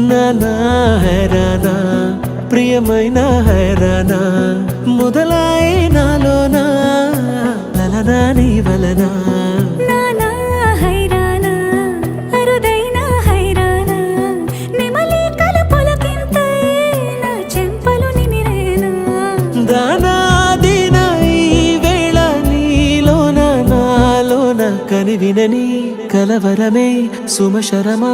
నానా హైరానా ప్రియమైన హైరానా మొదలాయి నాలోనా లలనా నీ వలనా నానా హైరానా అరుదైన హైరానా నెమలి కలుపులకింతై నా చెంపలు నిమిరేనా దానాదిన ఈ వేళ నీలోన నాలోన కనివినని కలవరమే సుమశరమా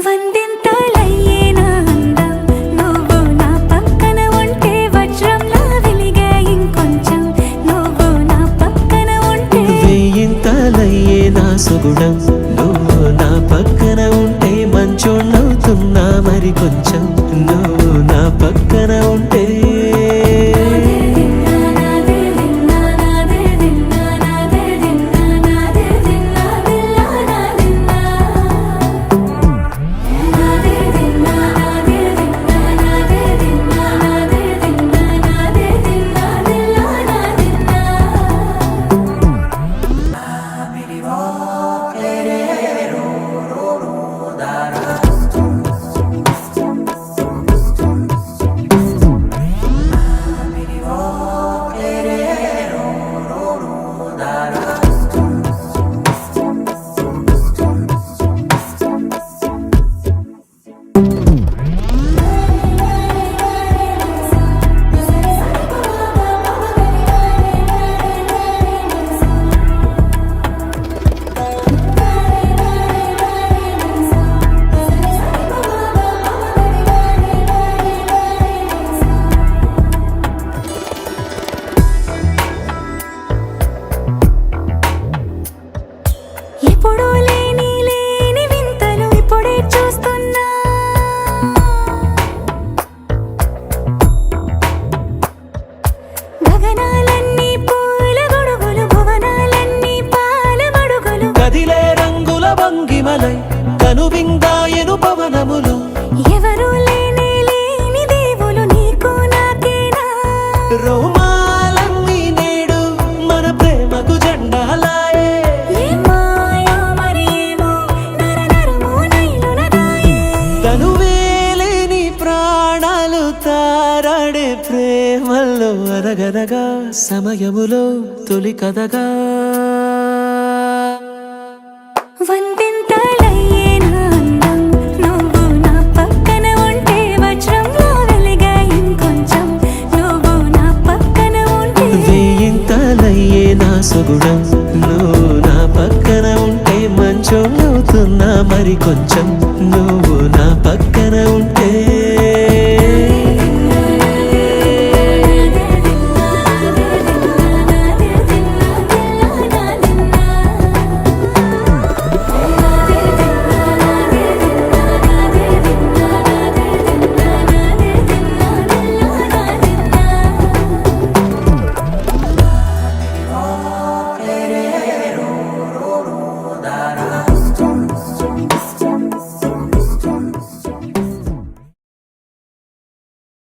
వందింతలయ్యేనా అందం నువ్వు నా పక్కన ఉంటే వజ్రంలా వెలిగే ఇంకొంచెం నువ్వు నా పక్కన ఉంటే వేయింతలయ్యే నా సుగుణం నువ్వు నా పక్కన ఉంటే మంచోణ్ణవుతున్నా మరి కొంచెం నువ్వు నా పక్కన ఉంటే ఎప్పుడూ లేని వింతలు ఇప్పుడే చూస్తున్నా గగనాలన్నీ పూల గొడుగులు భువనాలన్నీ పాల మడుగులు కదిలే రంగుల భంగిమలై కనువిందాయను పవనములు ఎవరూ లేని దేవులు నీకు నాకేనా రోమాలన్నీ నేడు మన ప్రేమకు జెండాలాయే మాయో మరి ఏమో నరనరమో నైలున దాయే తనువేలేని ప్రాణాలు తారాడే ప్రేమల్లో అరగరగా సమయములో తొలి కథగా వందింతలయ్యేనా అందం నువ్వు నా పక్కన ఉంటే వజ్రంలా వెలిగే ఇంకొంచెం నువ్వు నా పక్కన ఉంటే వేయింతలయ్యే నా సుగుణం నువ్వు నా పక్కన ఉంటే మంచోణ్ణవుతున్నా మరి కొంచెం నువ్వు